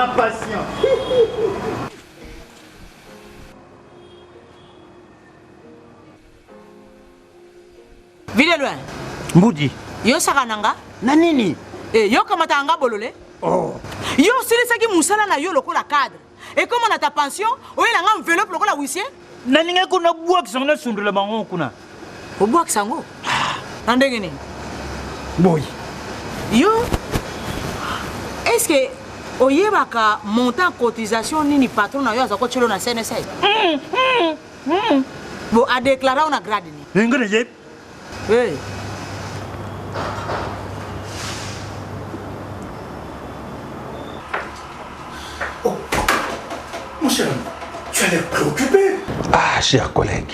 patient. Vile loin. Mbudi. Yo sakananga. Na nini? Yo kamata anga bolole. Oh. Yo silisaki musala na yo lokola cadre. Et comme on a ta pension, oyo la nga enveloppe lokola huissier. Na ninga kuna buak sangna sundula bango kuna. Obuak sango. Nandenge ni. Boy. Yo. Est-ce que oyebaka montant cotisation nini patron na yo azako chelo na CNSA? Bo a déclaré on a grade ni. Ngone yep. Hey. Oh, mon cher, tu as l'air préoccupé. Ah, chers collègues,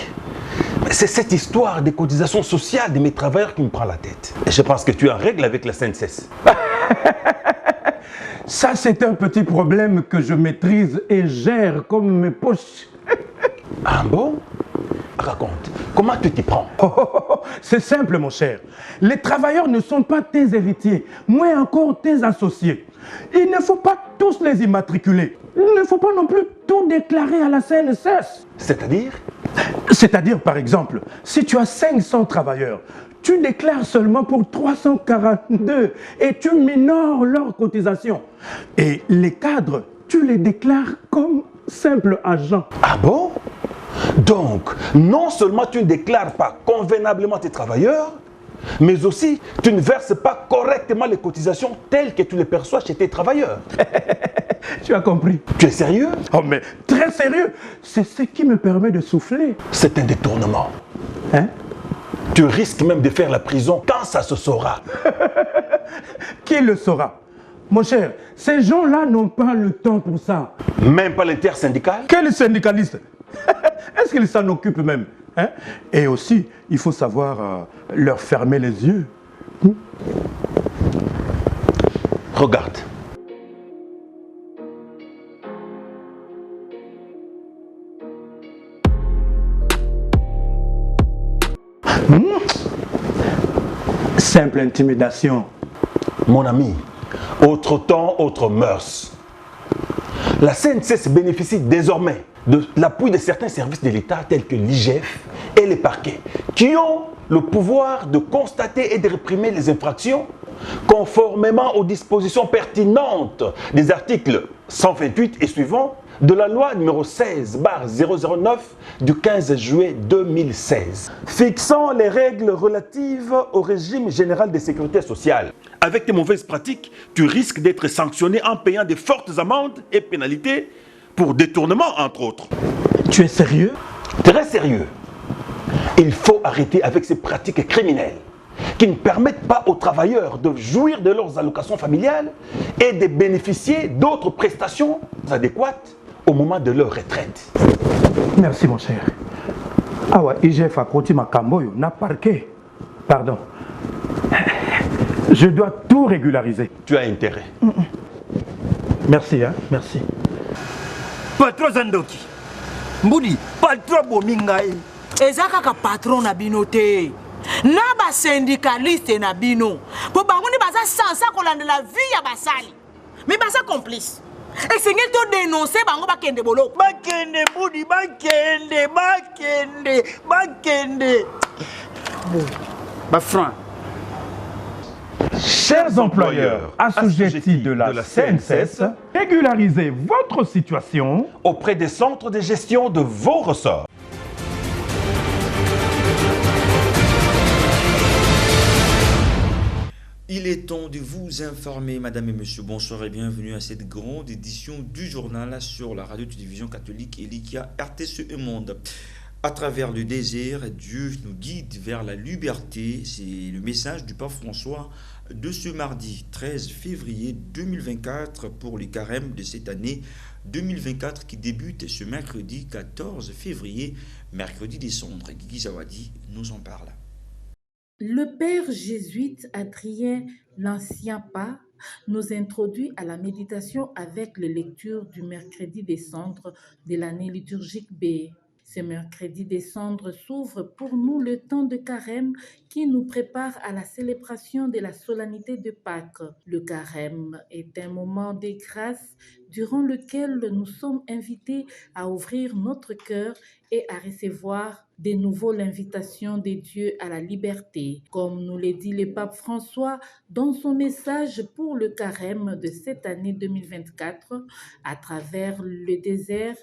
c'est cette histoire des cotisations sociales de mes travailleurs qui me prend la tête. Et je pense que tu es en règle avec la CNSS. Ça, c'est un petit problème que je maîtrise et gère comme mes poches. Ah bon? Raconte, comment tu t'y prends? C'est simple, mon cher. Les travailleurs ne sont pas tes héritiers, moins encore tes associés. Il ne faut pas tous les immatriculer. Il ne faut pas non plus tout déclarer à la CNSS. C'est-à-dire? C'est-à-dire, par exemple, si tu as 500 travailleurs, tu déclares seulement pour 342 et tu minores leurs cotisations. Et les cadres, tu les déclares comme simples agents. Ah bon? Donc, non seulement tu ne déclares pas convenablement tes travailleurs, mais aussi tu ne verses pas correctement les cotisations telles que tu les perçois chez tes travailleurs. Tu as compris? Tu es sérieux? Oh, mais très sérieux. C'est ce qui me permet de souffler. C'est un détournement. Hein? Tu risques même de faire la prison quand ça se saura. Qui le saura? Mon cher, ces gens-là n'ont pas le temps pour ça. Même pas l'intersyndical? Quel syndicaliste? Est-ce qu'ils s'en occupent même? Hein? Et aussi, il faut savoir leur fermer les yeux. Regarde. Simple intimidation. Mon ami, autre temps, autre mœurs. La CNSS bénéficie désormais de l'appui de certains services de l'État tels que l'IGF et les parquets qui ont le pouvoir de constater et de réprimer les infractions conformément aux dispositions pertinentes des articles 128 et suivants de la loi numéro 16/009 du 15 juillet 2016 fixant les règles relatives au régime général de sécurité sociale. Avec tes mauvaises pratiques, tu risques d'être sanctionné en payant de fortes amendes et pénalités pour détournement, entre autres. Tu es sérieux? Très sérieux. Il faut arrêter avec ces pratiques criminelles qui ne permettent pas aux travailleurs de jouir de leurs allocations familiales et de bénéficier d'autres prestations adéquates au moment de leur retraite. Merci, mon cher. Ah ouais, IGF a côté ma camboyo, n'a parqué. Pardon. Je dois tout régulariser. Tu as intérêt. Merci, hein, merci. Patron Zandoki. Mbudi, patron Bomingaï. Eza kaka patron na bino te. Na ba syndicaliste na bino. Po bango ni baza sansa kolande la vie ya basali. Mais baza complice. Et c'est ngel to dénoncer bango bakende bolo. Bakende Mbudi, bakende. Bon. Bah franc. Chers employeurs assujettis de la CNSS, régularisez votre situation auprès des centres de gestion de vos ressorts. Il est temps de vous informer, madame et monsieur. Bonsoir et bienvenue à cette grande édition du journal sur la radio-télévision catholique Elikia RTCE Monde. À travers le désert, Dieu nous guide vers la liberté. C'est le message du pape François de ce mardi 13 février 2024 pour le carême de cette année 2024 qui débute ce mercredi 14 février, mercredi des cendres. Guigui Zawadi nous en parle. Le père jésuite Adrien l'Ancien Pas nous introduit à la méditation avec les lectures du mercredi des cendres de l'année liturgique B. Ce mercredi des cendres s'ouvre pour nous le temps de carême qui nous prépare à la célébration de la solennité de Pâques. Le carême est un moment de grâce durant lequel nous sommes invités à ouvrir notre cœur et à recevoir de nouveau l'invitation de Dieu à la liberté. Comme nous l'a dit le pape François dans son message pour le carême de cette année 2024, à travers le désert,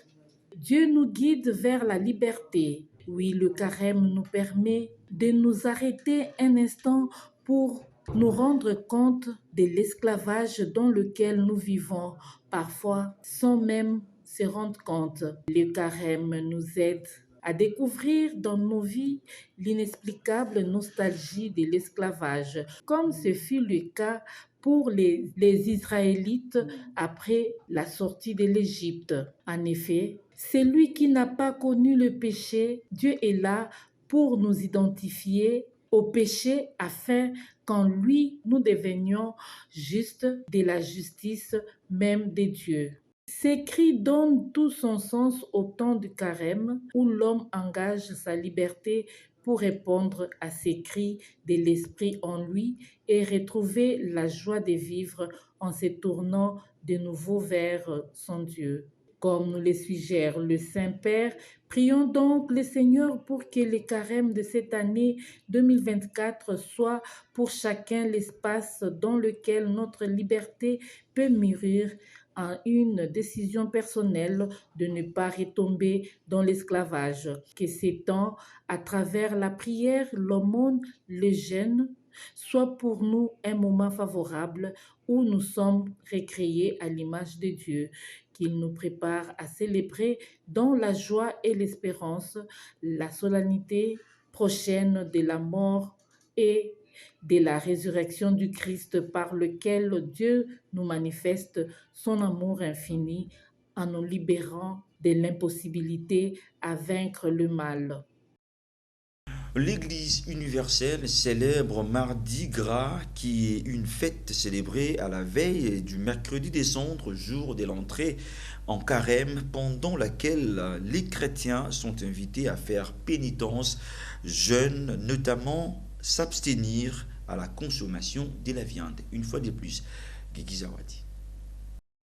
Dieu nous guide vers la liberté. Oui, le carême nous permet de nous arrêter un instant pour nous rendre compte de l'esclavage dans lequel nous vivons, parfois sans même se rendre compte. Le carême nous aide à découvrir dans nos vies l'inexplicable nostalgie de l'esclavage, comme ce fut le cas pour les Israélites après la sortie de l'Égypte. En effet, celui qui n'a pas connu le péché, Dieu est là pour nous identifier au péché afin qu'en lui, nous devenions justes de la justice même de Dieu. Ces cris donnent tout son sens au temps du carême où l'homme engage sa liberté pour répondre à ces cris de l'esprit en lui et retrouver la joie de vivre en se tournant de nouveau vers son Dieu. Comme nous le suggère le Saint-Père, prions donc le Seigneur pour que le carême de cette année 2024 soit pour chacun l'espace dans lequel notre liberté peut mûrir en une décision personnelle de ne pas retomber dans l'esclavage. Que ces temps, à travers la prière, l'aumône, le jeûne, soit pour nous un moment favorable où nous sommes recréés à l'image de Dieu, qu'il nous prépare à célébrer dans la joie et l'espérance la solennité prochaine de la mort et de la résurrection du Christ par lequel Dieu nous manifeste son amour infini en nous libérant de l'impossibilité à vaincre le mal. L'Église universelle célèbre Mardi Gras, qui est une fête célébrée à la veille du mercredi des cendres, jour de l'entrée en carême, pendant laquelle les chrétiens sont invités à faire pénitence, jeûne, notamment s'abstenir à la consommation de la viande. Une fois de plus, Guigui Zawadi.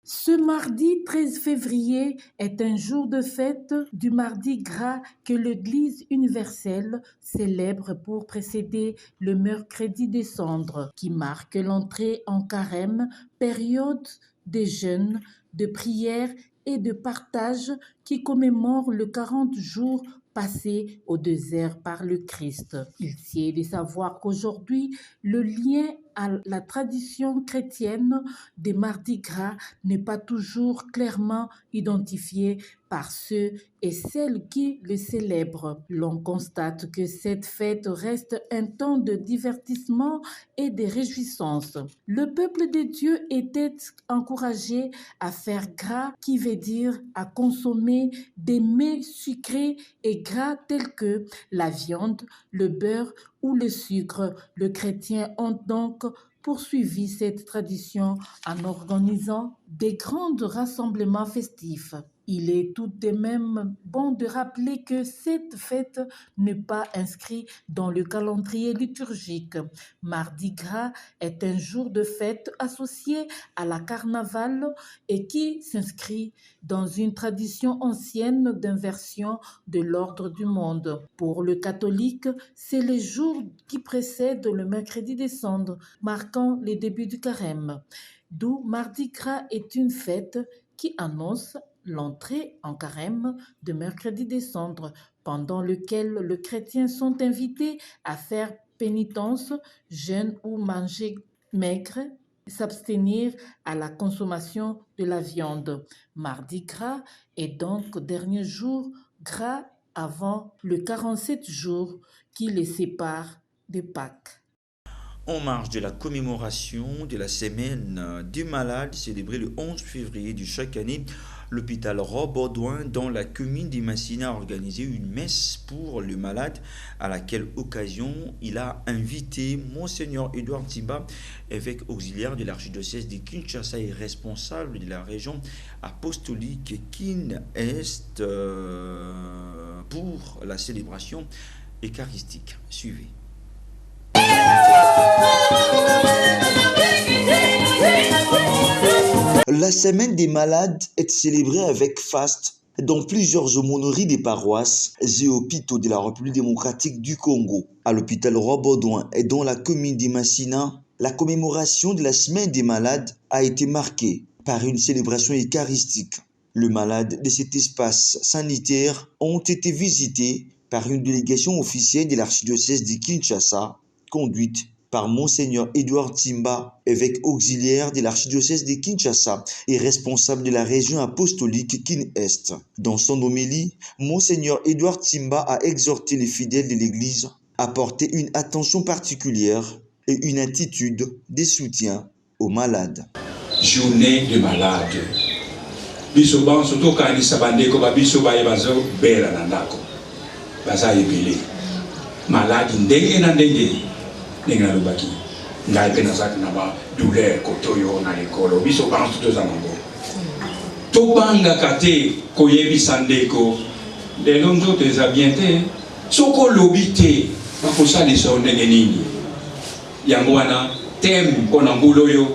Ce mardi 13 février est un jour de fête du Mardi Gras que l'Église universelle célèbre pour précéder le mercredi des cendres, qui marque l'entrée en carême, période de jeûne, de prière et de partage qui commémore le 40 jours passés au désert par le Christ. Il sied de savoir qu'aujourd'hui, le lien à la tradition chrétienne des Mardi Gras n'est pas toujours clairement identifié par ceux et celles qui le célèbrent. L'on constate que cette fête reste un temps de divertissement et de réjouissance. Le peuple de Dieu était encouragé à faire gras, qui veut dire à consommer des mets sucrés et gras tels que la viande, le beurre ou le sucre. Les chrétiens ont donc poursuivi cette tradition en organisant des grands rassemblements festifs. Il est tout de même bon de rappeler que cette fête n'est pas inscrite dans le calendrier liturgique. Mardi Gras est un jour de fête associé à la carnaval et qui s'inscrit dans une tradition ancienne d'inversion de l'ordre du monde. Pour le catholique, c'est le jour qui précède le mercredi des cendres, marquant le début du carême. D'où Mardi Gras est une fête qui annonce l'entrée en carême de mercredi des cendres, pendant lequel les chrétiens sont invités à faire pénitence, jeûne ou manger maigre, s'abstenir à la consommation de la viande. Mardi Gras est donc dernier jour gras avant le 47 jours qui les séparent de Pâques. En marge de la commémoration de la semaine du malade célébrée le 11 février de chaque année, l'hôpital Roy-Baudouin dans la commune d'Imassina a organisé une messe pour le malade, à laquelle occasion il a invité Monseigneur Edouard Timba, évêque auxiliaire de l'archidiocèse de Kinshasa et responsable de la région apostolique Kin-Est, pour la célébration eucharistique. Suivez. La semaine des malades est célébrée avec faste dans plusieurs aumôneries des paroisses et hôpitaux de la République démocratique du Congo. À l'hôpital Roi-Baudouin et dans la commune de Massina, la commémoration de la semaine des malades a été marquée par une célébration eucharistique. Les malades de cet espace sanitaire ont été visités par une délégation officielle de l'archidiocèse de Kinshasa, conduite par Monseigneur Edouard Timba, évêque auxiliaire de l'archidiocèse de Kinshasa et responsable de la région apostolique Kin-Est. Dans son homélie, Monseigneur Edouard Timba a exhorté les fidèles de l'Église à porter une attention particulière et une attitude de soutien aux malades. Journée de malades. Biso ban soto kanisa bandeko ba biso ba yebazo bela na ndako. Baza yebele. Malade ndenge na ndenge. Ndenge na lobaki. Ngai pena zaki na ba douleur kotoyo na lekolo. Biso ban soto za mambo. To banga kate koyebisa ndeko. Lelo nzoto eza bien te. Soko lobite bakosalisa ndenge nini. Yango wana tem pona mbulo yo.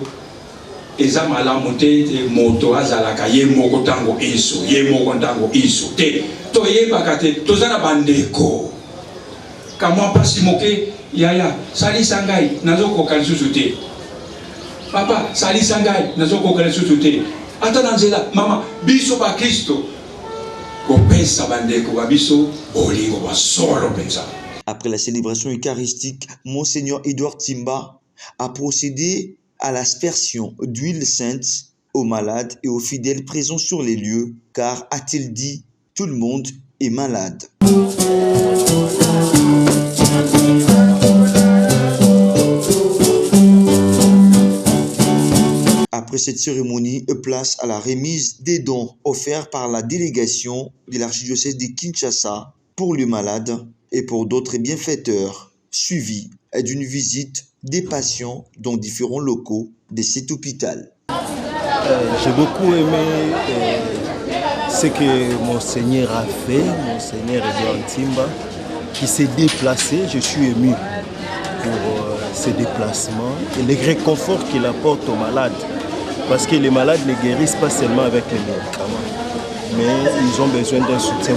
Eza malamu te moto azalaka ye moko tango iso ye moko tango iso te toyebaka te tozala bandeko kamwa pasi moke yaya salisa ngai nazokoka lisusu te papa salisa ngai nazokoka lisusu te ata na nzela mama biso bakristo kopesa bandeko ba biso bolingo basolo mpenza. Après la célébration eucharistique, Monseigneur Edouard Timba a procédé à l'aspersion d'huile sainte aux malades et aux fidèles présents sur les lieux, car, a-t-il dit, tout le monde est malade. Après cette cérémonie, place à la remise des dons offerts par la délégation de l'archidiocèse de Kinshasa pour les malades et pour d'autres bienfaiteurs, suivi d'une visite des patients dans différents locaux de cet hôpital. J'ai beaucoup aimé ce que Monseigneur a fait, Monseigneur Edouard Timba, qui s'est déplacé. Je suis ému pour ces déplacements et le réconfort qu'il apporte aux malades. Parce que les malades ne guérissent pas seulement avec les médicaments, mais ils ont besoin d'un soutien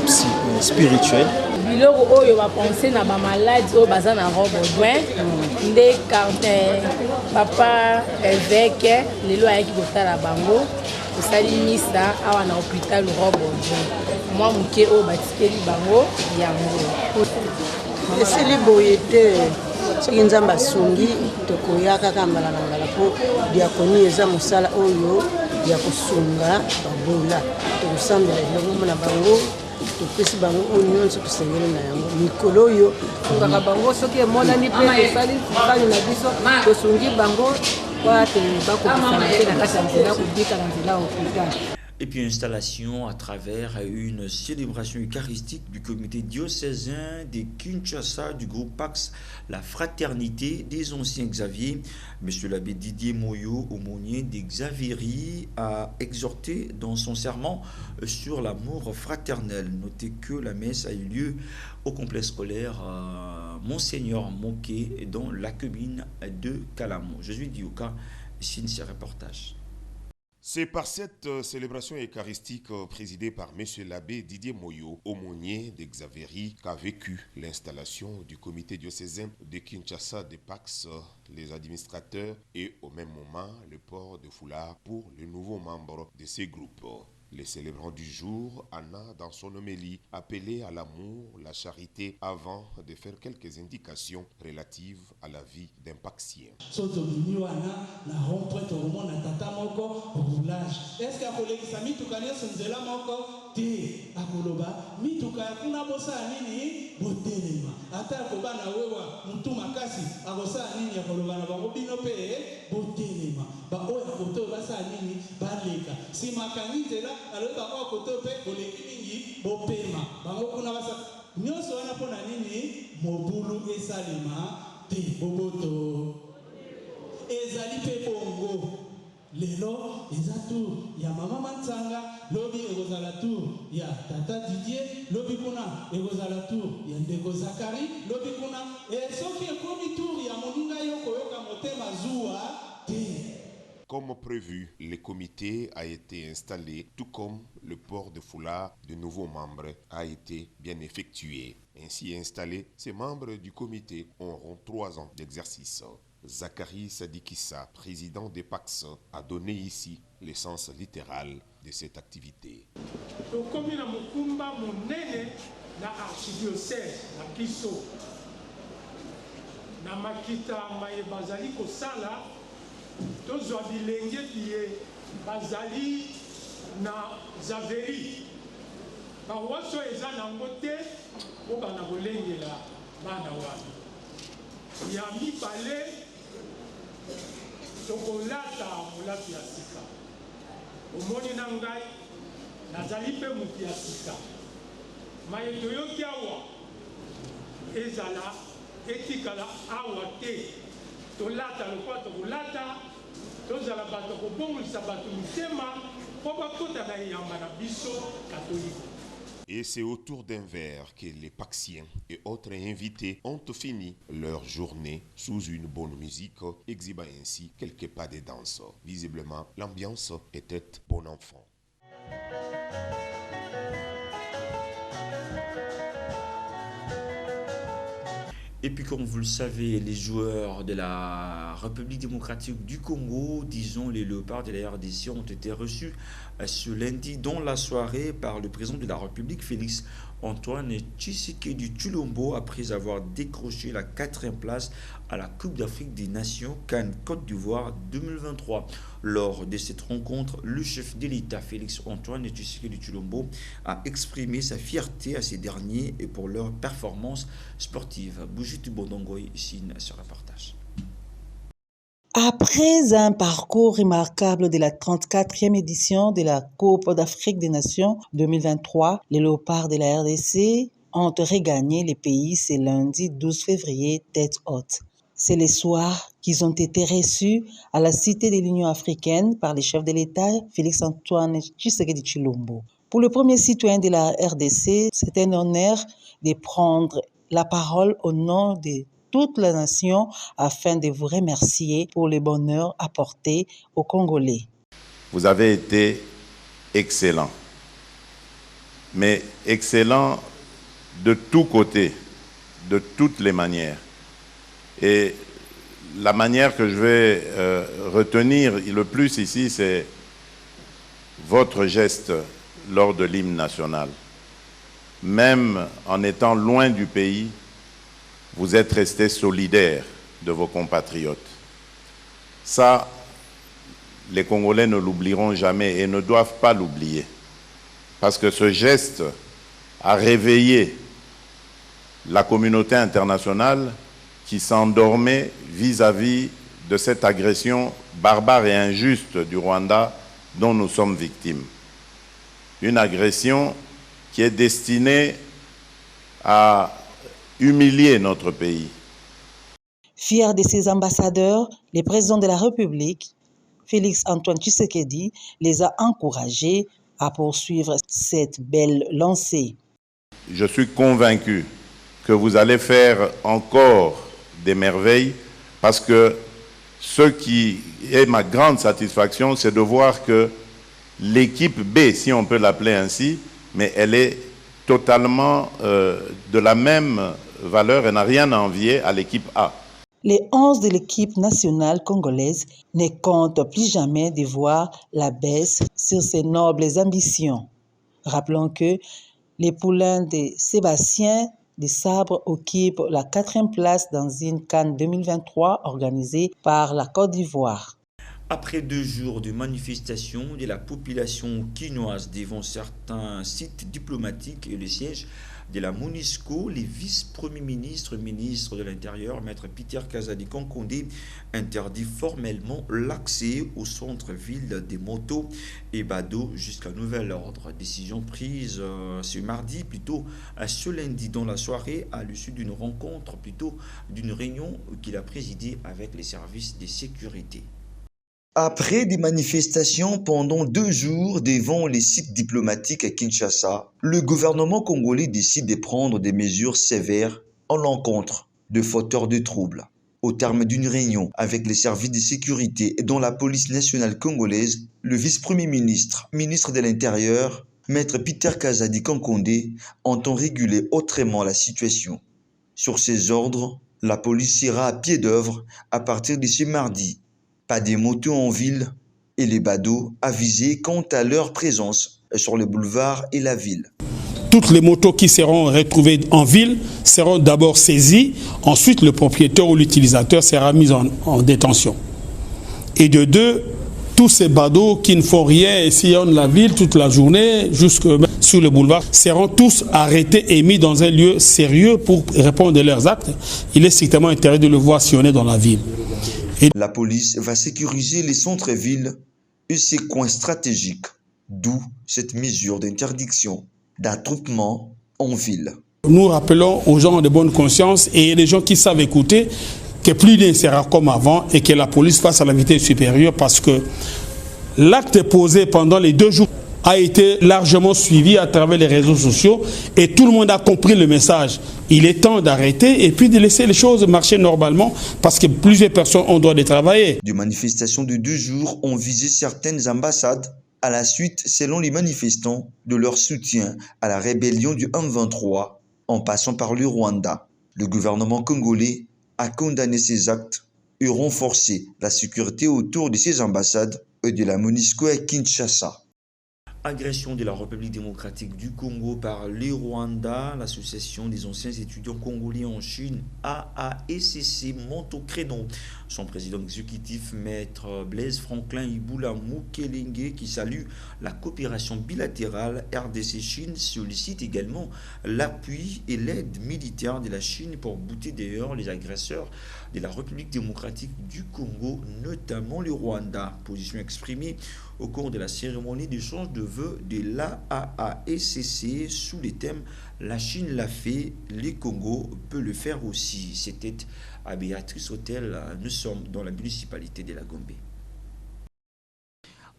spirituel. biloko oyo bapense na bamaladi oyo baza na Roi-Baudouin nde papa évêque lelo ayaki kotala bango osali misa awa na hôpital Roi-Baudouin mwa moke oyo batikeli bango yango esili boye te soki nzambe asungi tokoya kaka mbala na mbala mpo diakoni eza mosala oyo ya kosunga babola tokosambela elongo na bango topesi bango oyo nyonso tosengeli na yango mikolo oyo tongaka bango soki emonani mpe tosali sali na biso tosungi bango po ate bakobisana mpe na kati ya nzela kobika na nzela hôpital. Et puis installation à travers une célébration eucharistique du comité diocésain de Kinshasa du groupe Pax, la fraternité des anciens Xavier. Monsieur l'abbé Didier Moyo, aumônier des Xavieries, a exhorté dans son serment sur l'amour fraternel. Notez que la messe a eu lieu au complexe scolaire Monseigneur Moquet dans la commune de Calamo. Je suis Dioka, signe ce reportage. C'est par cette célébration eucharistique présidée par M. l'abbé Didier Moyo, aumônier des Xavieries, qu'a vécu l'installation du comité diocésain de Kinshasa de Pax, les administrateurs et au même moment le port de foulard pour les nouveaux membres de ces groupes. Les célébrants du jour, Anna, dans son homélie, appelait à l'amour, la charité, avant de faire quelques indications relatives à la vie d'un Paxien. Est-ce alors bako koto pe koleki mingi bopema bango kuna basa nyoso wana pona nini mobulu esalema te boboto ezali pe bongo lelo eza tour ya mama Manzanga, lobi ekozala tour ya tata Didier, lobi kuna ekozala tour ya ndeko Zakari, lobi kuna soki ekomi tour ya moninga yo koyoka motema zuwa te. Comme prévu, le comité a été installé, tout comme le port de foulard de nouveaux membres a été bien effectué. Ainsi installés, ces membres du comité auront 3 ans d'exercice. Zakari Sadikissa, président des PAX, a donné ici le sens littéral de cette activité. Tokomi na mukumba monene na archidiocèse na Kiso. Na makita maye bazali kosala tozwa bilenge pie bazali na Zaveri. Bawaso eza nango te obana kolengela bana wana. Ya mibale tokolata molapi ya sika. Omoni na ngai nazali mpe moto ya sika. Maye toyoki awa ezala etikala awa te. Tolata lokwa tokolata tozala bato kobongolisa bato mitema mpo bakota na eyamba na biso katolika. Et c'est autour d'un verre que les Paxiens et autres invités ont fini leur journée sous une bonne musique, exhibant ainsi quelques pas de danse. Visiblement, l'ambiance était bon enfant. Et puis comme vous le savez, les joueurs de la République démocratique du Congo, disons les léopards de la RDC, ont été reçus ce lundi dans la soirée par le président de la République, Félix Antoine Tshisekedi Tshilombo, après avoir décroché la 4e place à la Coupe d'Afrique des Nations CAN Côte d'Ivoire 2023. Lors de cette rencontre, le chef de l'État, Félix Antoine Tshisekedi Tshilombo, a exprimé sa fierté à ces derniers et pour leur performance sportive. Boujit Bondongoy signe ce reportage. Après un parcours remarquable de la 34e édition de la Coupe d'Afrique des Nations 2023, les léopards de la RDC ont regagné le pays ce lundi 12 février tête haute. C'est le soir qu'ils ont été reçus à la Cité de l'Union africaine par le chef de l'État, Félix-Antoine Tshisekedi Tshilombo. Pour le premier citoyen de la RDC, c'est un honneur de prendre la parole au nom de toute la nation afin de vous remercier pour le bonheur apporté aux Congolais. Vous avez été excellent, mais excellent de tous côtés, de toutes les manières. Et la manière que je vais retenir le plus ici, c'est votre geste lors de l'hymne national. Même en étant loin du pays, vous êtes restés solidaires de vos compatriotes. Ça, les Congolais ne l'oublieront jamais et ne doivent pas l'oublier. Parce que ce geste a réveillé la communauté internationale qui s'endormait vis-à-vis de cette agression barbare et injuste du Rwanda dont nous sommes victimes. Une agression qui est destinée à humilier notre pays. Fier de ses ambassadeurs, le président de la République, Félix-Antoine Tshisekedi, les a encouragés à poursuivre cette belle lancée. Je suis convaincu que vous allez faire encore des merveilles parce que ce qui est ma grande satisfaction, c'est de voir que l'équipe B, si on peut l'appeler ainsi, mais elle est totalement de la même valeur et n'a rien à envier à l'équipe A. Les 11 de l'équipe nationale congolaise ne comptent plus jamais de voir la baisse sur ses nobles ambitions. Rappelons que les poulains de Sébastien de Sabre occupent la 4e place dans une CAN 2023 organisée par la Côte d'Ivoire. Après 2 jours de manifestations de la population quinoise devant certains sites diplomatiques et le siège de la MONUSCO, les vice-premiers ministres, ministre de l'Intérieur, Maître Peter Kazadi Kankonde, interdit formellement l'accès au centre-ville des Motos et Bado jusqu'à nouvel ordre. Décision prise ce mardi, plutôt ce lundi dans la soirée, à l'issue d'une rencontre, plutôt d'une réunion qu'il a présidée avec les services de sécurité. Après des manifestations pendant 2 jours devant les sites diplomatiques à Kinshasa, le gouvernement congolais décide de prendre des mesures sévères en l'encontre de fauteurs de troubles. Au terme d'une réunion avec les services de sécurité et dans la police nationale congolaise, le vice-premier ministre, ministre de l'Intérieur, Maître Peter Kazadi Kankonde, entend réguler autrement la situation. Sur ses ordres, la police sera à pied d'œuvre à partir de ce mardi. Pas des motos en ville et les badauds avisés quant à leur présence sur les boulevards et la ville. Toutes les motos qui seront retrouvées en ville seront d'abord saisies, ensuite le propriétaire ou l'utilisateur sera mis en détention. Et de deux, tous ces badauds qui ne font rien et sillonnent la ville toute la journée jusque sur le boulevard seront tous arrêtés et mis dans un lieu sérieux pour répondre à leurs actes. Il est strictement interdit de le voir sillonner dans la ville. La police va sécuriser les centres-villes et ses coins stratégiques, d'où cette mesure d'interdiction d'attroupement en ville. Nous rappelons aux gens de bonne conscience et les gens qui savent écouter que plus rien ne sera comme avant et que la police fasse à la vitesse supérieure parce que l'acte posé pendant les 2 jours a été largement suivi à travers les réseaux sociaux et tout le monde a compris le message. Il est temps d'arrêter et puis de laisser les choses marcher normalement parce que plusieurs personnes ont droit de travailler. Des manifestations de 2 jours ont visé certaines ambassades à la suite, selon les manifestants, de leur soutien à la rébellion du M23 en passant par le Rwanda. Le gouvernement congolais a condamné ces actes et renforcé la sécurité autour de ces ambassades et de la MONUSCO à Kinshasa. Agression de la République démocratique du Congo par le Rwanda, l'association des anciens étudiants congolais en Chine, AAECC, monte au créneau. Son président exécutif, Maître Blaise Franklin Iboula Mukelenge, qui salue la coopération bilatérale RDC-Chine, sollicite également l'appui et l'aide militaire de la Chine pour bouter dehors les agresseurs de la République démocratique du Congo, notamment le Rwanda. Position exprimée au cours de la cérémonie d'échange de vœux de l'AAECC sous les thèmes « La Chine l'a fait, le Congo peut le faire aussi ». C'était à Béatrice Hôtel, nous sommes dans la municipalité de la Gombe.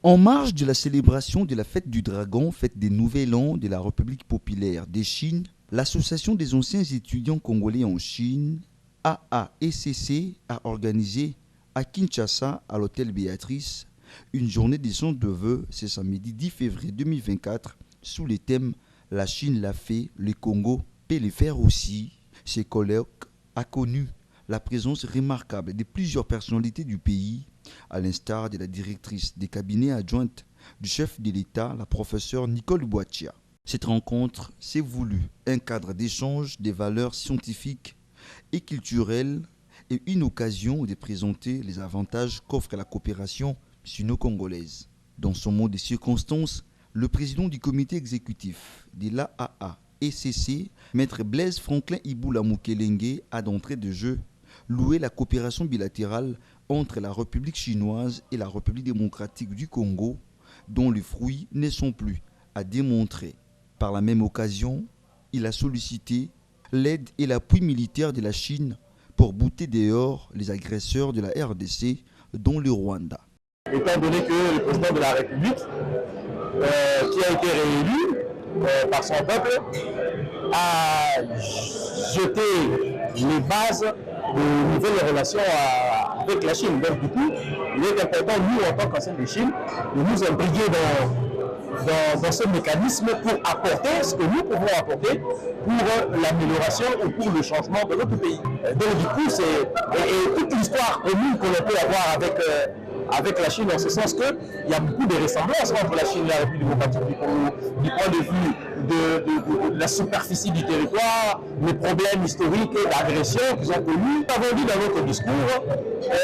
En marge de la célébration de la fête du Dragon, fête des Nouvel An de la République populaire de Chine, l'Association des anciens étudiants congolais en Chine, AAECC, a organisé à Kinshasa, à l'hôtel Béatrice, une journée d'échange de vœux ce samedi 10 février 2024 sous les thèmes « La Chine l'a fait, le Congo peut le faire aussi ». Ce colloque a connu la présence remarquable de plusieurs personnalités du pays, à l'instar de la directrice des cabinets adjointes du chef de l'État, la professeure Nicole Boitia. Cette rencontre s'est voulue un cadre d'échange des valeurs scientifiques et culturelles et une occasion de présenter les avantages qu'offre la coopération sino-congolaise. Dans son mot de circonstance, le président du comité exécutif de l'AAECC, Maître Blaise Franklin Iboula Mukelenge, a d'entrée de jeu loué la coopération bilatérale entre la République chinoise et la République démocratique du Congo, dont les fruits ne sont plus à démontrer. Par la même occasion, il a sollicité l'aide et l'appui militaire de la Chine pour bouter dehors les agresseurs de la RDC, dont le Rwanda. Étant donné que le président de la République, qui a été réélu par son peuple, a jeté les bases de nouvelles relations avec la Chine. Donc du coup, il est important, nous, en tant qu'anciens de Chine, de nous imbriquer dans ce mécanisme pour apporter ce que nous pouvons apporter pour l'amélioration ou pour le changement de notre pays. Donc du coup, c'est toute l'histoire commune que l'on peut avoir avec la Chine, en ce sens qu'il y a beaucoup de ressemblances entre la Chine et la République démocratique du Congo, du point de vue de la superficie du territoire, les problèmes historiques d'agression qu'ils ont connus. Nous avons dit dans notre discours,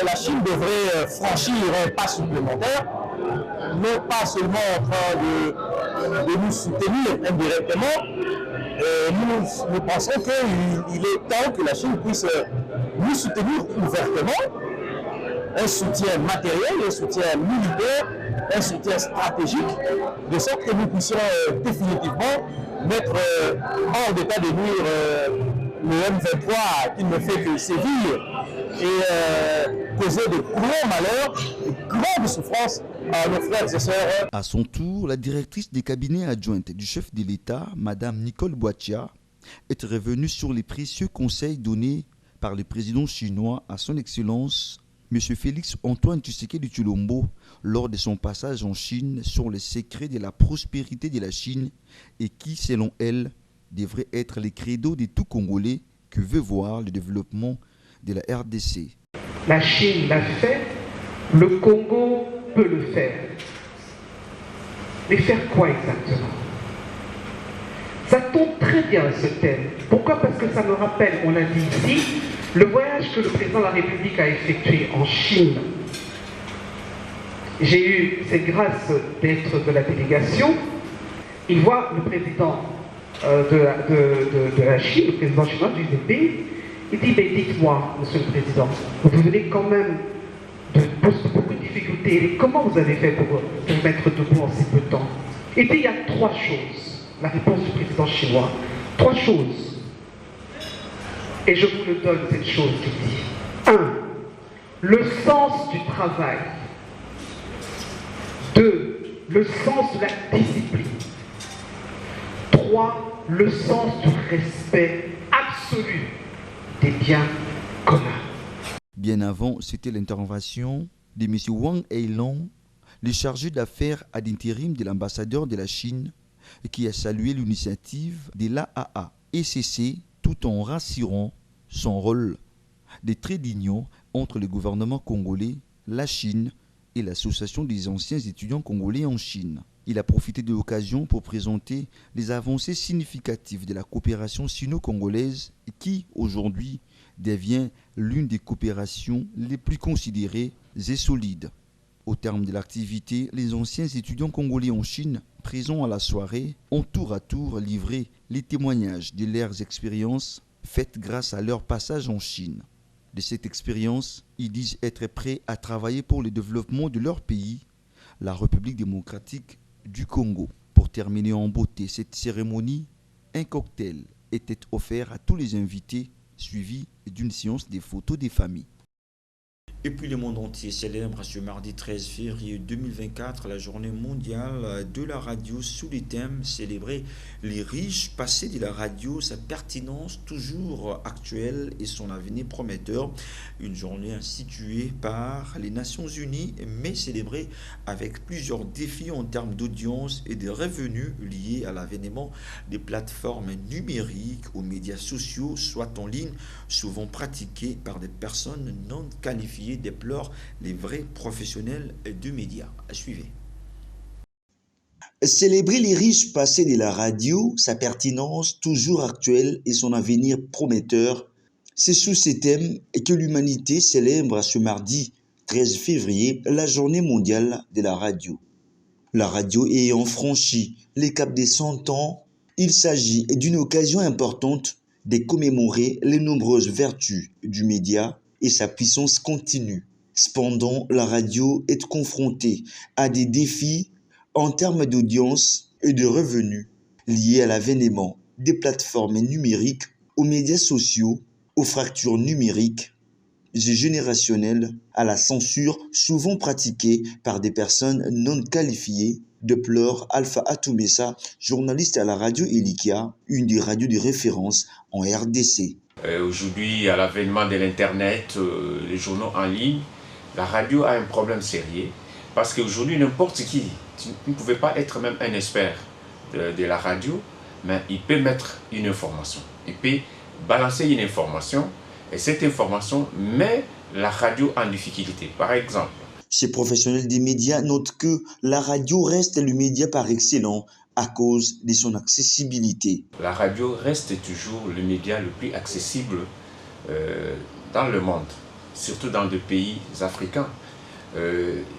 la Chine devrait franchir un pas supplémentaire, non pas seulement en train de nous soutenir indirectement. Nous pensons qu'il est temps que la Chine puisse nous soutenir ouvertement, un soutien matériel, un soutien militaire, un soutien stratégique, de sorte que nous puissions définitivement mettre hors d'état de nuire le M23 qui ne fait que sévir et causer de gros malheurs, grande souffrance à nos frères et sœurs. À son tour, la directrice des cabinets adjointes du chef de l'État, Madame Nicole Boitia, est revenue sur les précieux conseils donnés par le président chinois à son Excellence M. Félix Antoine Tshisekedi Tshilombo lors de son passage en Chine sur les secrets de la prospérité de la Chine et qui, selon elle, devrait être les credos de tout Congolais que veut voir le développement de la RDC. La Chine l'a fait, le Congo peut le faire. Mais faire quoi exactement? Ça tombe très bien ce thème. Pourquoi? Parce que ça me rappelle, on l'a dit ici, le voyage que le président de la République a effectué en Chine. J'ai eu cette grâce d'être de la délégation. Il voit le président de la Chine, le président chinois du DP. Il dit, mais dites-moi, monsieur le président, vous venez quand même de beaucoup de difficultés. Comment vous avez fait pour vous mettre debout en si peu de temps? Et puis il y a trois choses. La réponse du président chinois. Trois choses. Et je vous le donne, cette chose qui dit. 1. Le sens du travail. 2. Le sens de la discipline. 3. Le sens du respect absolu des biens communs. Bien avant, c'était l'intervention de M. Wang Heilong, le chargé d'affaires ad intérim de l'ambassadeur de la Chine, qui a salué l'initiative de l'AAA-ECC tout en rassurant son rôle de trait d'union entre le gouvernement congolais, la Chine et l'association des anciens étudiants congolais en Chine. Il a profité de l'occasion pour présenter les avancées significatives de la coopération sino-congolaise qui, aujourd'hui, devient l'une des coopérations les plus considérées et solides. Au terme de l'activité, les anciens étudiants congolais en Chine, présents à la soirée, ont tour à tour livré les témoignages de leurs expériences faites grâce à leur passage en Chine. De cette expérience, ils disent être prêts à travailler pour le développement de leur pays, la République démocratique du Congo. Pour terminer en beauté cette cérémonie, un cocktail était offert à tous les invités, suivi d'une séance des photos des familles. Et puis le monde entier célèbre ce mardi 13 février 2024 la journée mondiale de la radio sous les thèmes célébrer les riches passés de la radio, sa pertinence toujours actuelle et son avenir prometteur. Une journée instituée par les Nations Unies mais célébrée avec plusieurs défis en termes d'audience et de revenus liés à l'avènement des plateformes numériques aux médias sociaux, soit en ligne, souvent pratiqués par des personnes non qualifiées, déplore les vrais professionnels de médias. Suivez. Célébrer les riches passés de la radio, sa pertinence toujours actuelle et son avenir prometteur, c'est sous ces thèmes que l'humanité célèbre ce mardi 13 février la journée mondiale de la radio. La radio ayant franchi les caps des 100 ans, il s'agit d'une occasion importante de commémorer les nombreuses vertus du média et sa puissance continue. Cependant, la radio est confrontée à des défis en termes d'audience et de revenus liés à l'avènement des plateformes numériques, aux médias sociaux, aux fractures numériques et générationnelles, à la censure souvent pratiquée par des personnes non qualifiées, déplore Alpha Atumesa, journaliste à la radio Elikia, une des radios de référence en RDC. Aujourd'hui, à l'avènement de l'Internet, les journaux en ligne, la radio a un problème sérieux parce qu'aujourd'hui, n'importe qui, tu ne pouvais pas être même un expert de la radio, mais il peut mettre une information, il peut balancer une information et cette information met la radio en difficulté. Par exemple, ces professionnels des médias notent que la radio reste le média par excellence à cause de son accessibilité. La radio reste toujours le média le plus accessible dans le monde, surtout dans des pays africains.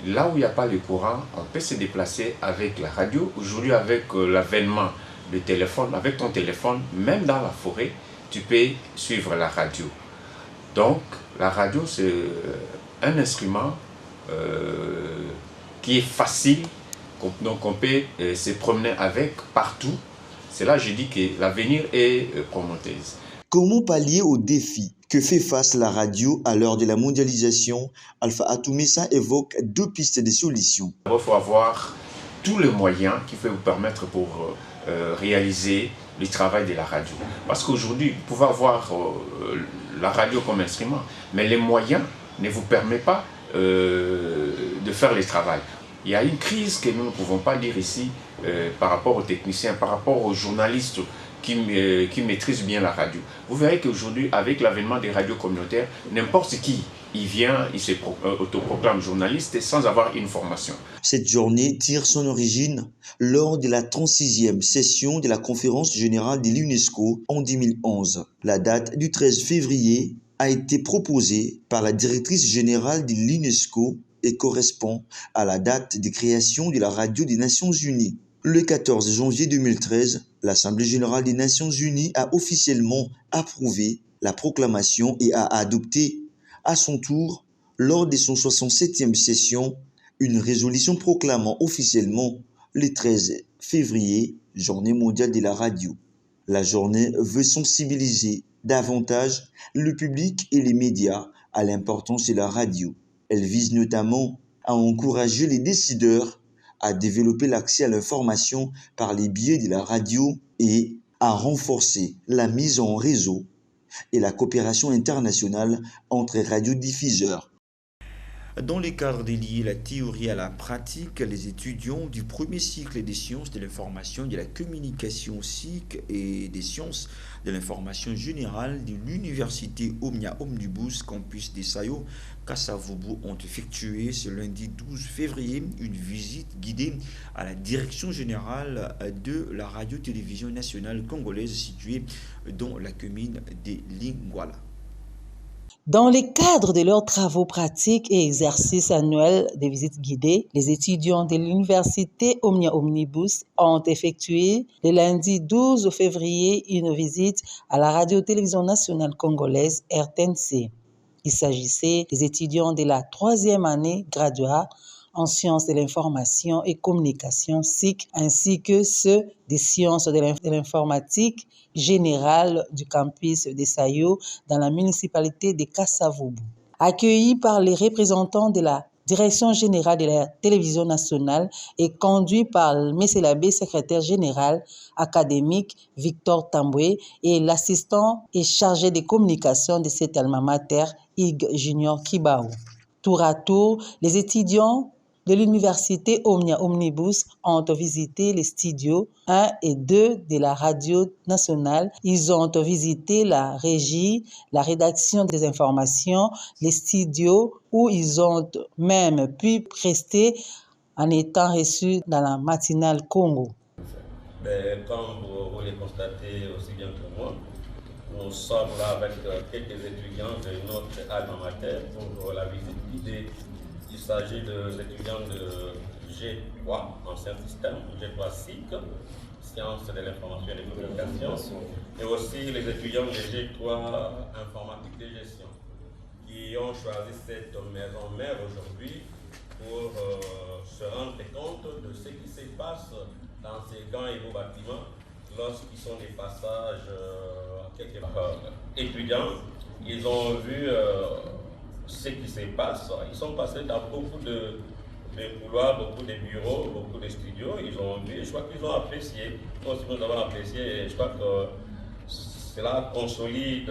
Là où il n'y a pas le courant, on peut se déplacer avec la radio. Aujourd'hui, avec l'avènement du téléphone, avec ton téléphone, même dans la forêt, tu peux suivre la radio. Donc, la radio, c'est un instrument qui est facile, donc on peut se promener avec partout. C'est là que je dis que l'avenir est prometteur. Comment pallier aux défis Que fait face la radio à l'heure de la mondialisation? Alpha Atoumessa évoque 2 pistes de solutions. Il faut avoir tous les moyens qui peuvent vous permettre pour réaliser le travail de la radio. Parce qu'aujourd'hui, vous pouvez avoir la radio comme instrument, mais les moyens ne vous permettent pas de faire le travail. Il y a une crise que nous ne pouvons pas dire ici par rapport aux techniciens, par rapport aux journalistes qui maîtrisent bien la radio. Vous verrez qu'aujourd'hui, avec l'avènement des radios communautaires, n'importe qui, il vient, il se autoproclame journaliste sans avoir une formation. Cette journée tire son origine lors de la 36e session de la conférence générale de l'UNESCO en 2011. La date du 13 février a été proposée par la directrice générale de l'UNESCO et correspond à la date de création de la radio des Nations Unies. Le 14 janvier 2013, l'Assemblée générale des Nations Unies a officiellement approuvé la proclamation et a adopté à son tour, lors de son 67e session, une résolution proclamant officiellement le 13 février, Journée mondiale de la radio. La journée veut sensibiliser davantage le public et les médias à l'importance de la radio. Elle vise notamment à encourager les décideurs à développer l'accès à l'information par les biais de la radio et à renforcer la mise en réseau et la coopération internationale entre radiodiffuseurs. Dans les cadres déliés la théorie à la pratique, les étudiants du premier cycle des sciences de l'information, de la communication SIC et des sciences de l'information générale de l'université Omnia Omnibus Campus des Sayo, Kasavubu, ont effectué ce lundi 12 février une visite guidée à la direction générale de la radio-télévision nationale congolaise située dans la commune de Lingwala. Dans le cadre de leurs travaux pratiques et exercices annuels de visites guidées, les étudiants de l'université Omnia Omnibus ont effectué le lundi 12 février une visite à la radio-télévision nationale congolaise RTNC. Il s'agissait des étudiants de la 3e année graduat en sciences de l'information et communication SIC, ainsi que ceux des sciences de l'informatique générale du campus de Sayo dans la municipalité de Kasavubu. Accueillis par les représentants de la Direction générale de la télévision nationale et conduit par M. l'abbé secrétaire général académique Victor Tamboué et l'assistant et chargé de communication de cet alma mater, Ig Junior Kibao. Tour à tour, les étudiants de l'université Omnia Omnibus ont visité les studios 1 et 2 de la radio nationale. Ils ont visité la régie, la rédaction des informations, les studios où ils ont même pu prester en étant reçus dans la matinale Congo. Comme vous le constatez aussi bien que moi, nous sommes là avec quelques étudiants de notre alma mater pour la visite guidée. Il s'agit des étudiants de G3, ancien système, G3 SIC, sciences de l'information et des communications, et aussi les étudiants de G3 informatique de gestion, qui ont choisi cette maison mère aujourd'hui pour se rendre compte de ce qui se passe dans ces grands et beaux bâtiments lorsqu'ils sont des passages quelque part étudiants. Ils ont vu ce qui se passe. Ils sont passés dans beaucoup de couloirs, beaucoup de bureaux, beaucoup de studios. Ils ont vu, je crois qu'ils ont apprécié. Nous aussi, nous avons apprécié et je crois que cela consolide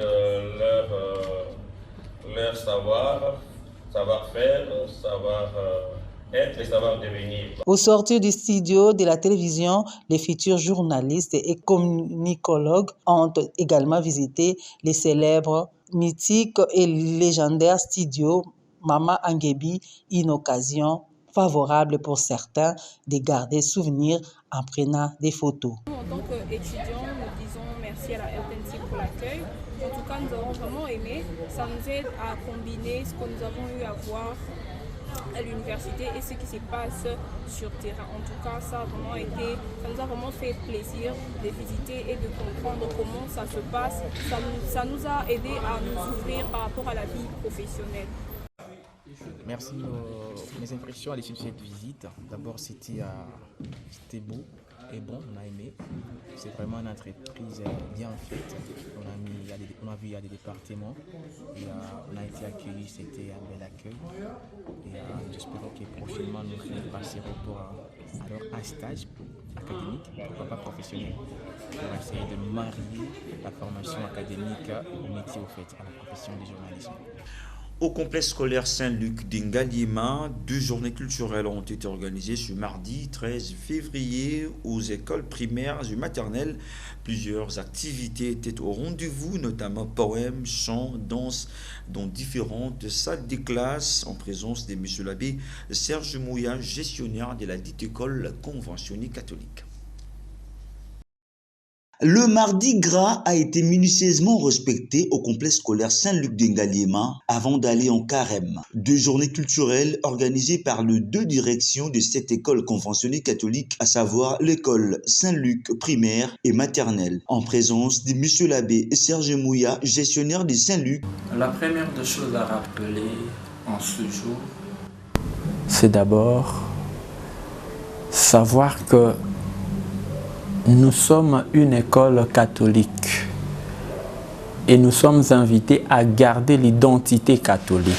leur savoir-faire, savoir-être et savoir-devenir. Au sortir du studio de la télévision, les futurs journalistes et communicologues ont également visité les célèbres, mythiques et légendaires studios Mama Angebi, une occasion favorable pour certains de garder souvenir en prenant des photos. En tant qu'étudiants, nous disons merci à la RTNC pour l'accueil. En tout cas, nous avons vraiment aimé. Ça nous aide à combiner ce que nous avons eu à voir à l'université et ce qui se passe sur terrain. En tout cas, ça nous a vraiment fait plaisir de visiter et de comprendre comment ça se passe. Ça nous a aidé à nous ouvrir par rapport à la vie professionnelle. Merci. Mes impressions à l'issue de cette visite. D'abord, c'était beau et bon, on a aimé. C'est vraiment une entreprise bien faite. On a mis vu à des départements et on a été accueillis, c'était un bel accueil. Et j'espère que prochainement nous passerons pour un stage académique, pourquoi pas professionnel, pour essayer de marier la formation académique au métier, à la profession du journalisme. Au complexe scolaire Saint-Luc d'Ingaliema, 2 journées culturelles ont été organisées ce mardi 13 février aux écoles primaires et maternelles. Plusieurs activités étaient au rendez-vous, notamment poèmes, chants, danses, dans différentes salles de classe, en présence de M. l'abbé Serge Mouya, gestionnaire de la dite école conventionnée catholique. Le mardi gras a été minutieusement respecté au complexe scolaire Saint-Luc d'Ingaliema avant d'aller en carême. 2 journées culturelles organisées par les 2 directions de cette école conventionnée catholique, à savoir l'école Saint-Luc primaire et maternelle, en présence de M. l'abbé Serge Mouya, gestionnaire de Saint-Luc. La première des choses à rappeler en ce jour, c'est d'abord savoir que nous sommes une école catholique et nous sommes invités à garder l'identité catholique.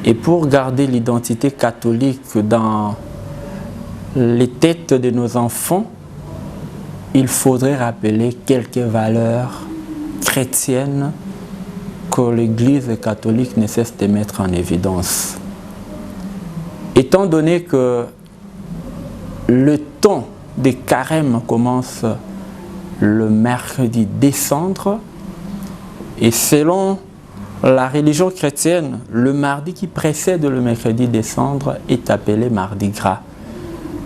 Et pour garder l'identité catholique dans les têtes de nos enfants, il faudrait rappeler quelques valeurs chrétiennes que l'Église catholique ne cesse de mettre en évidence. Étant donné que le temps des carèmes commence le mercredi des cendres et selon la religion chrétienne, le mardi qui précède le mercredi des cendres est appelé mardi gras,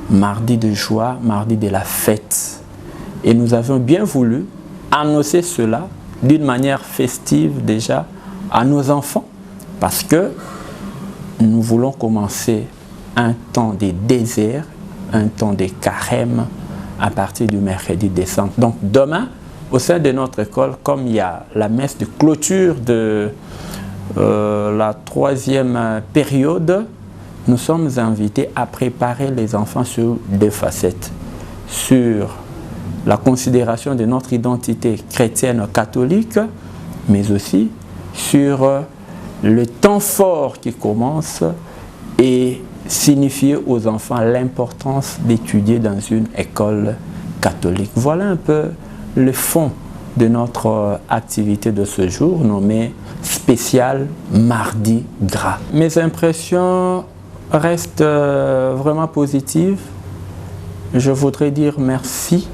mardi de joie, mardi de la fête. Et nous avions bien voulu annoncer cela d'une manière festive déjà à nos enfants parce que nous voulons commencer un temps de désert, un temps de carême à partir du mercredi décembre. Donc demain, au sein de notre école, comme il y a la messe de clôture de la 3e période, nous sommes invités à préparer les enfants sur 2 facettes. Sur la considération de notre identité chrétienne catholique, mais aussi sur le temps fort qui commence et signifier aux enfants l'importance d'étudier dans une école catholique. Voilà un peu le fond de notre activité de ce jour, nommée spécial Mardi Gras. Mes impressions restent vraiment positives. Je voudrais dire merci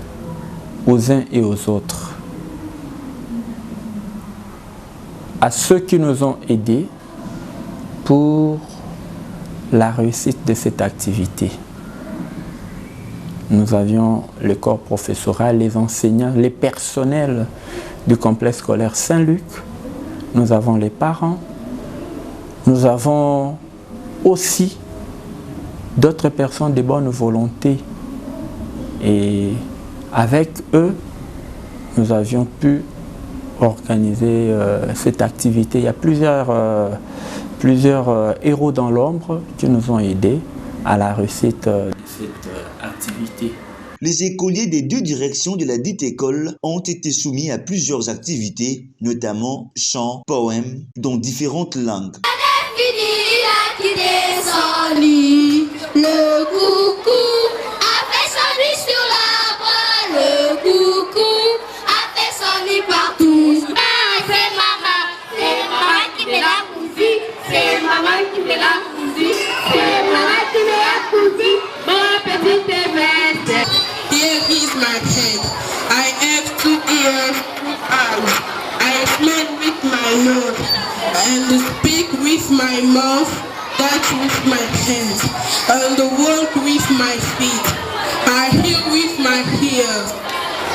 aux uns et aux autres, à ceux qui nous ont aidés pour la réussite de cette activité. Nous avions le corps professoral, les enseignants, les personnels du complexe scolaire Saint-Luc. Nous avons les parents. Nous avons aussi d'autres personnes de bonne volonté. Et avec eux, nous avions pu organiser cette activité. Il y a plusieurs héros dans l'ombre qui nous ont aidés à la réussite de cette activité. Les écoliers des 2 directions de la dite école ont été soumis à plusieurs activités, notamment chants, poèmes, dans différentes langues. Le coucou a fait son lit sur l'arbre, le coucou a fait son lit partout. C'est maman qui me l'a cousu, c'est maman qui me l'a cousu, c'est maman qui me l'a cousu, mon petit veste. Here is my head, I have 2 ears, 2 eyes, I smell with my nose, and speak with my mouth, touch with my hands, and walk with my feet, I hear with my ears,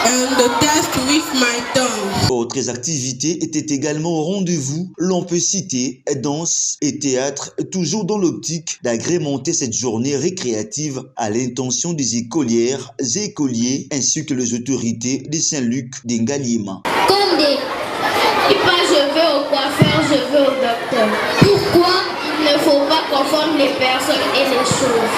and taste with my tongue. Autres activités étaient également au rendez-vous. L'on peut citer danse et théâtre, toujours dans l'optique d'agrémenter cette journée récréative à l'intention des écolières et écoliers ainsi que les autorités de Saint-Luc d'Ingaliema. Condé, je veux au coiffeur, je veux au docteur. Pourquoi il ne faut pas confondre les personnes et les choses?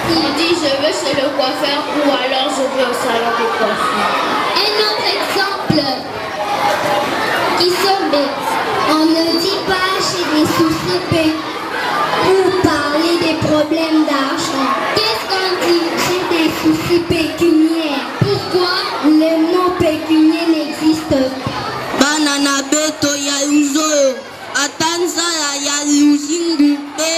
Il dit je veux chez le coiffeur ou alors je veux au salon de coiffure. Un autre exemple. Ils sont bêtes. On ne dit pas chez des sous-traités pour parler des problèmes d'argent. Qu'est-ce qu'on dit chez des soucis pécuniaires? Pourquoi le mot pécunier n'existe pas? Banana beto ya uzo, atanza ya luzingu pe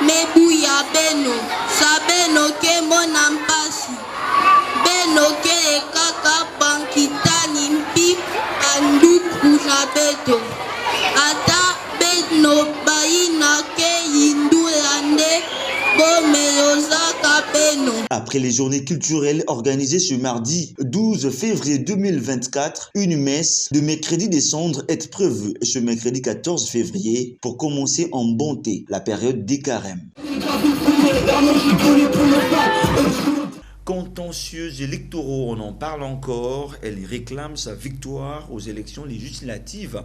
mebu ya beno, sabeno ke mona mpasi, beno ke kaka bankitani mpi anduku na beto, ata beno baina ke yindulande bomeyozaka beno. Après les journées culturelles organisées ce mardi 12 février 2024, une messe de mercredi des cendres est prévue ce mercredi 14 février pour commencer en bonté la période des carèmes. Contentieux électoraux, on en parle encore. Elle réclame sa victoire aux élections législatives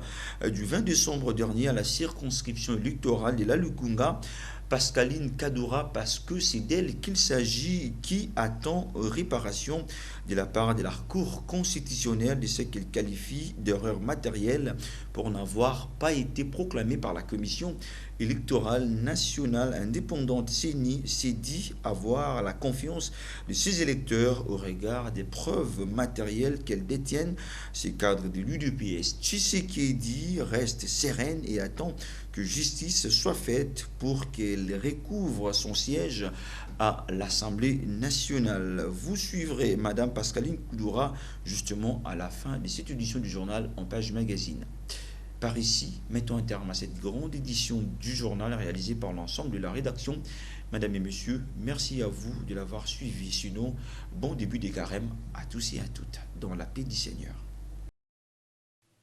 du 20 décembre dernier à la circonscription électorale de la Lukunga. Pascaline Kadoura, parce que c'est d'elle qu'il s'agit, qui attend réparation de la part de la Cour constitutionnelle de ce qu'elle qualifie d'erreur matérielle pour n'avoir pas été proclamée par la Commission électorale nationale indépendante CENI, s'est dit avoir la confiance de ses électeurs au regard des preuves matérielles qu'elles détiennent. Ces cadres de l'UDPS Tshisekedi reste sereine et attend que justice soit faite pour qu'elle recouvre son siège à l'Assemblée nationale. Vous suivrez Madame Pascaline Kadoura justement à la fin de cette édition du journal en page magazine. Par ici, mettons un terme à cette grande édition du journal réalisée par l'ensemble de la rédaction. Mesdames et messieurs, merci à vous de l'avoir suivi. Sinon, bon début des carèmes à tous et à toutes, dans la paix du Seigneur.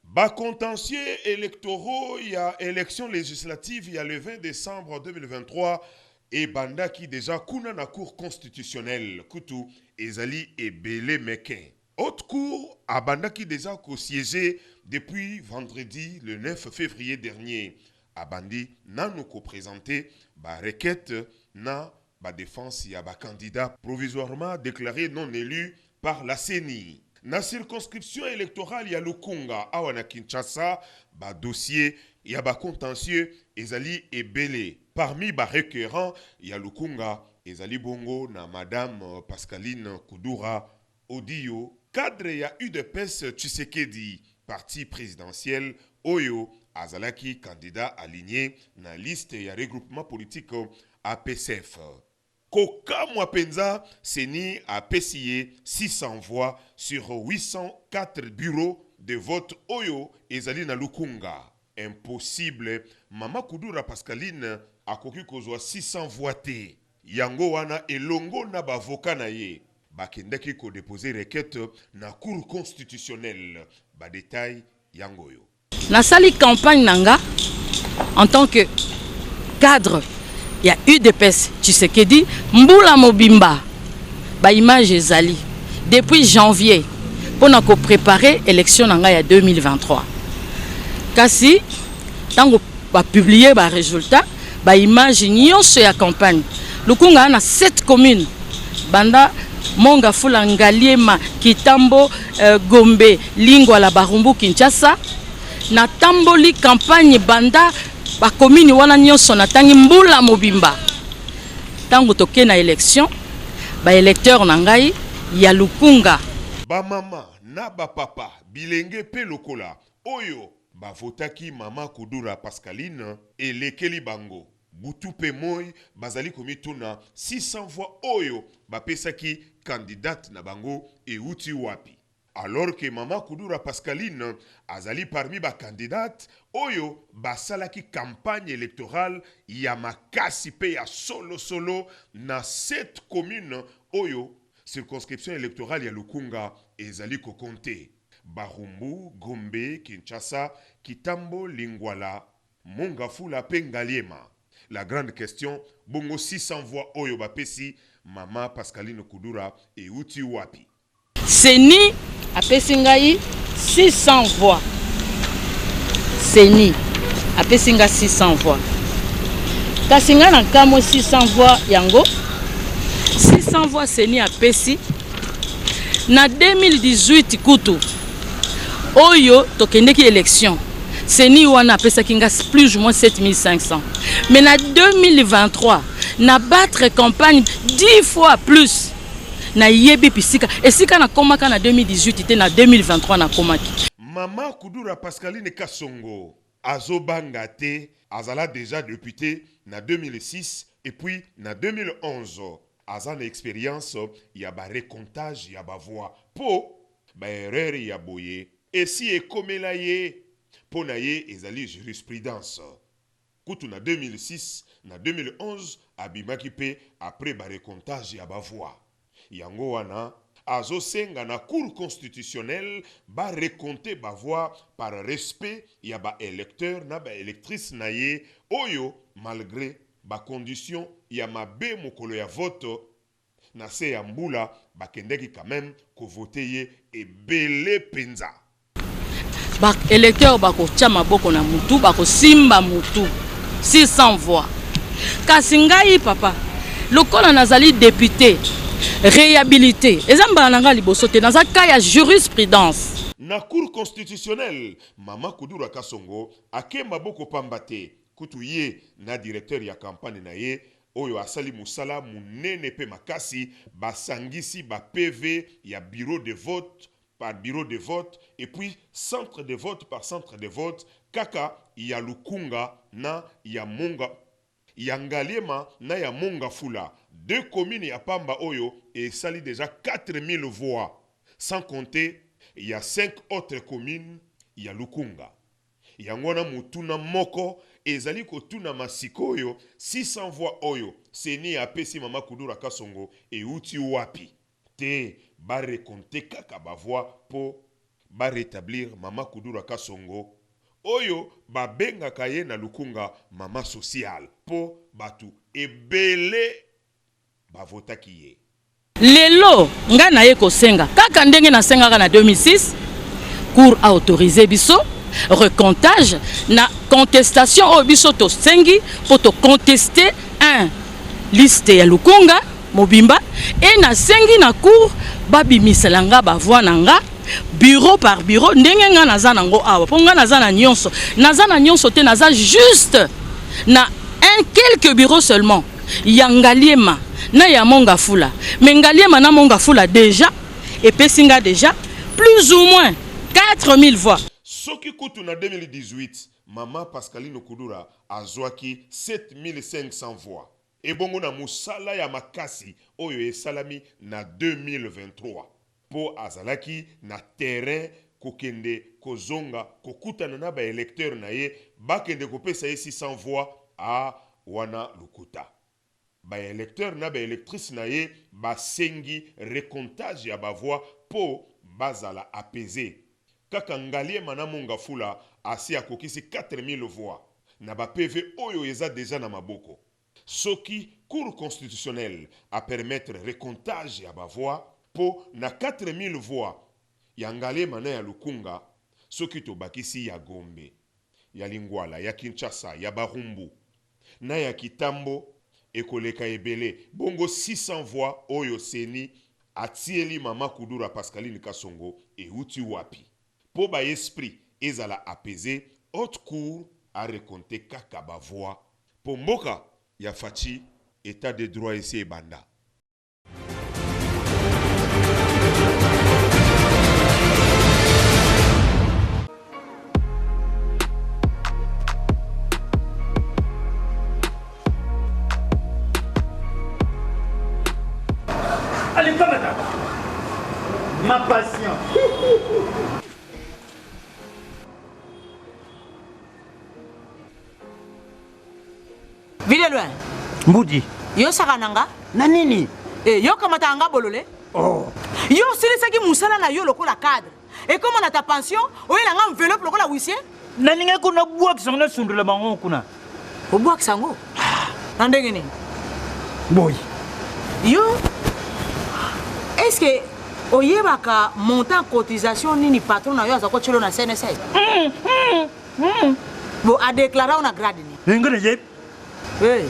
Bas contentieux électoraux, il y a élection législative, il y a le 20 décembre 2023 et banda qui déjà kuna na cour constitutionnelle kutu ezali et belé mekin. Haute cour a banda qui déjà co-siégé depuis vendredi le 9 février dernier. A bandi nanu ko-présenté ba requête na ba défense ya ba candidat provisoirement déclaré non élu par la CENI. Na circonscription électorale ya Lukunga awa na Kinshasa, ba dossier ya ba contentieux ezali ebele. Parmi ba requérants ya Lukunga ezali bongo na Madame Pascaline Kadoura Odio, cadre ya UDPS Tshisekedi, parti présidentiel Oyo azalaki candidat aligné na liste ya regroupement politique APCF. Koka Mwapenza Seni a pessillé 600 voix sur 804 bureaux de vote Oyo ezali na Lukunga. Impossible, Mama Kadoura Pascaline a koki kozwa 600 voix te. Yango wana elongo na bavoka na ye. Bakendaki ko déposer requête na cour constitutionnelle. Ba détail yangoyo. Na sali campagne nanga en tant que cadre il y a UDPS Tshisekedi Mbula Mobimba ba image ezali depuis janvier pour na ko préparer élection nanga ya 2023. Kasi tango ba publier ba résultat ba image nyonso ya campagne Lukunga na 7 communes banda Monga Fula Ngaliema Kitambo Gombe Lingwala Barumbu Kinshasa na tamboli campagne banda ba commune wana nyonso na tangi Mbula Mobimba tango toke na élection ba électeur na ngai ya Lukunga ba mama na ba papa bilenge pe lokola oyo ba votaki Mama Kadoura Pascaline elekeli bango butu pe moy bazali komituna 600 voix oyo ba pesaki candidate na bango e uti wapi. Alors que Mama Kadoura Pascaline azali parmi ba candidate oyo basalaki campagne électorale ya makasi pe ya solo na 7 communes oyo circonscription électorale ya Lukunga ezali kokonte. Barumbu, Gombe, Kinshasa, Kitambo, Lingwala, Mongafula pe Ngaliema. La grande question, bongo 600 voix oyo bapesi Mama Pascaline Kadoura et uti wapi. Seni apesi ngai 600 voix. Seni apesi nga 600 voix. Kasi nga na kamo 600 voix yango. 600 voix Seni apesi na 2018 kutu. Oyo tokendeki élection Seni wana pesa kinga plus ou moins 7500. Mais en 2023, na battre campagne 10 fois plus. Na yebi pisika et sika na komaka na 2018 était na 2023 na komaki. Mama Kudura Pascaline Kasongo azobanga te azala déjà député na 2006 et puis na 2011 azana expérience ya ba recomptage ya ba voix po ba erreur ya boye et si ekomela ye po na ye ezali jurisprudence kutu na 2006 na 2011 abimaki pe après ba recomptage ya ba voix yango wana azosenga na cour constitutionnelle ba recompter ba voix par respect ya ba électeur na ba électrice na ye oyo malgré ba condition ya mabe mokolo ya vote na se ya mbula bakendeki quand même ko voter ye ebele penza ba électeur bako tia maboko na mutu bako simba mutu 600 voix kasi ngai papa lokola nazali député réhabilité ezamba nanga liboso te naza ka ya jurisprudence na cour constitutionnelle Mama Kudura Kasongo akemba boko pambate kutu ye na directeur ya campagne na ye oyo asali musala munene pe makasi basangisi ba PV ya bureau de vote par bureau de vote et puis centre de vote par centre de vote kaka ya Lukunga na ya Monga ya Ngaliema na ya Monga Fula. Deux communes ya Pamba Oyo et sali déjà 4000 voix. Sans compter, il y a 5 autres communes, il y a Lukunga. Il y a Ngona Mutuna Moko et Zali Kotuna Masikoyo, 600 voix Oyo. C'est ni à Pessi Mama Kudura Kasongo et Uti Wapi. Te ba recompter kaka ba voix pour ba rétablir Mama Kudura Kasongo. Oyo ba benga kaye na Lukunga Mama Social po batu ebele bavota kiye. Lelo nga na ye kosenga kaka ndenge na senga na 2006 cour a autorisé biso recomptage na contestation o biso to sengi pour to contester un liste ya Lukunga Mobimba et na sengi na cour babi miselanga ba voix nanga bureau par bureau ndenge nga naza nango awa po nga naza na nyonso te naza juste na quelques bureaux seulement ya Ngaliema na ya Monga Fula mais Ngaliema na Monga Fula déjà et pesinga déjà plus ou moins 4000 voix soki kutu na 2018 Mama Pascaline Kudura azwaki 7500 voix et bongo na musala ya makasi oyo esalami na 2023 po azalaki na terrain kokende kozonga kokutana na ba électeur na ye bakende kopesa ye 600 voix a wana lukuta ba électeur na ba électrice na ye basengi recomptage ya ba voix po bazala apaisé kaka Ngaliema na Monga Fula asi akokisi 4000 voix na ba PV oyo eza déjà na maboko soki cour constitutionnelle a permettre recomptage ya ba voix po na 4000 voix ya Ngaliema na ya Lukunga soki to bakisi ya Gombe ya Lingwala ya Kinshasa ya Barumbu na ya Kitambo ekoleka ebele bongo 600 voix oyo seni atieli Mama Kudura Pascaline Kasongo e uti wapi po ba esprit ezala apaisé haute cour a recompté kaka ba voix po mboka ya fachi état de droit ese banda. Allez, comme ça. Ma passion. Vile loin. Mbudi. Yo sakananga? Na nini? Yo kamata anga bolole? Oh. Yo silisaki musala na yo lokola cadre. Et comment on a ta pension? Oye nanga enveloppe lokola huissier? Na ninga kuna bua kisanga sundula bango kuna. Obua kisango? Nandenge ni? Boy. Yo est-ce que oyebaka montant cotisation nini patron na yo azako chelo na CNSA? Bo a déclaré on a grade ni. Ngene yep. Hey.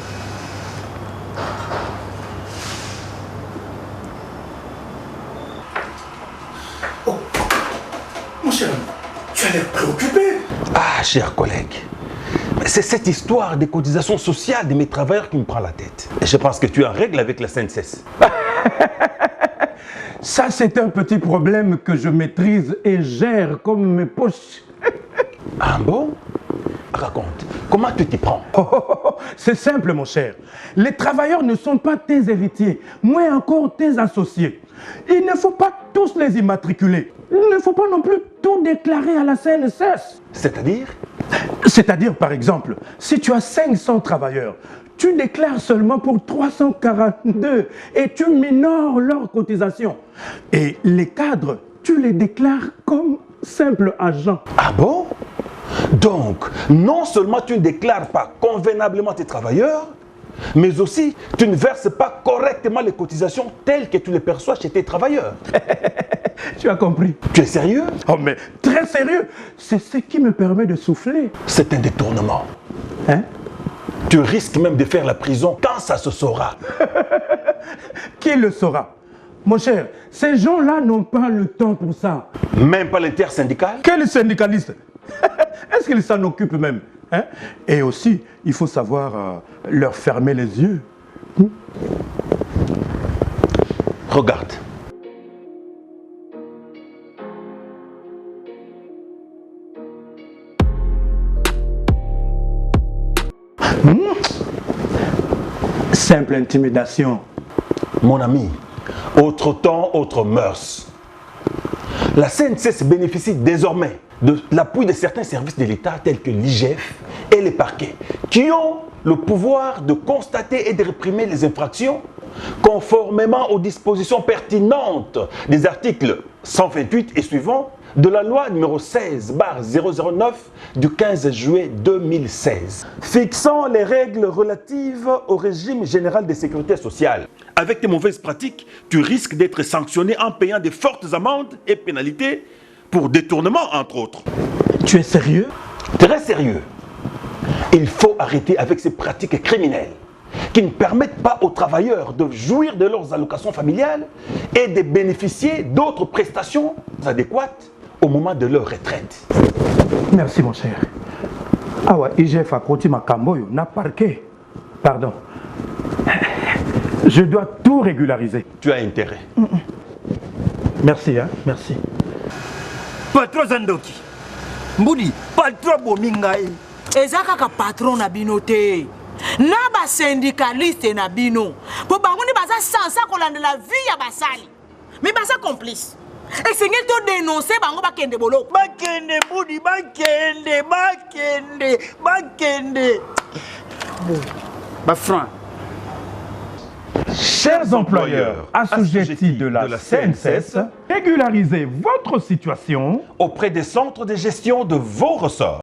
Oh. Mon cher, tu Tu es préoccupé. Ah, cher collègue, c'est cette histoire des cotisations sociales de mes travailleurs qui me prend la tête. Et je pense que tu es en règle avec la CNSS. Ça, c'est un petit problème que je maîtrise et gère comme mes poches. Ah bon? Raconte, comment tu t'y prends? C'est simple, mon cher. Les travailleurs ne sont pas tes héritiers, moins encore tes associés. Il ne faut pas tous les immatriculer. Il ne faut pas non plus tout déclarer à la CNSS. C'est-à-dire? C'est-à-dire, par exemple, si tu as 500 travailleurs, tu déclares seulement pour 342 et tu minores leurs cotisations. Et les cadres, tu les déclares comme simples agents. Ah bon? Donc, non seulement tu ne déclares pas convenablement tes travailleurs, mais aussi tu ne verses pas correctement les cotisations telles que tu les perçois chez tes travailleurs. Tu as compris? Tu es sérieux? Oh mais très sérieux. C'est ce qui me permet de souffler. C'est un détournement. Hein? Tu risques même de faire la prison quand ça se saura. Qui le saura? Mon cher, ces gens-là n'ont pas le temps pour ça. Même pas l'intersyndical? Quel syndicaliste? Est-ce qu'ils s'en occupent même? Hein? Et aussi, il faut savoir leur fermer les yeux. Regarde. Simple intimidation. Mon ami, autre temps, autre mœurs. La CNSS bénéficie désormais de l'appui de certains services de l'État tels que l'IGF et les parquets, qui ont le pouvoir de constater et de réprimer les infractions conformément aux dispositions pertinentes des articles 128 et suivants de la loi numéro 16/009 du 15 juillet 2016, fixant les règles relatives au régime général de sécurité sociale. Avec tes mauvaises pratiques, tu risques d'être sanctionné en payant de fortes amendes et pénalités pour détournement, entre autres. Tu es sérieux? Très sérieux. Il faut arrêter avec ces pratiques criminelles qui ne permettent pas aux travailleurs de jouir de leurs allocations familiales et de bénéficier d'autres prestations adéquates au moment de leur retraite. Merci, mon cher. Ah ouais, IGF a côté ma camboyo, n'a parqué. Pardon. Je dois tout régulariser. Tu as intérêt. Merci, hein, merci. Patron Zandoki. Mbudi, patron Bomingai. Ezaka ka patron na binote. Na ba syndicaliste na bino. Po bango ni baza sansa kolanda la vie ya basali. Mais baza complice. Et c'est qu'il te dénonce bango bakende bolo. Bakende Mbudi, bakende. Bon. Bah franc. Chers employeurs assujettis de la CNSS, régularisez votre situation auprès des centres de gestion de vos ressorts.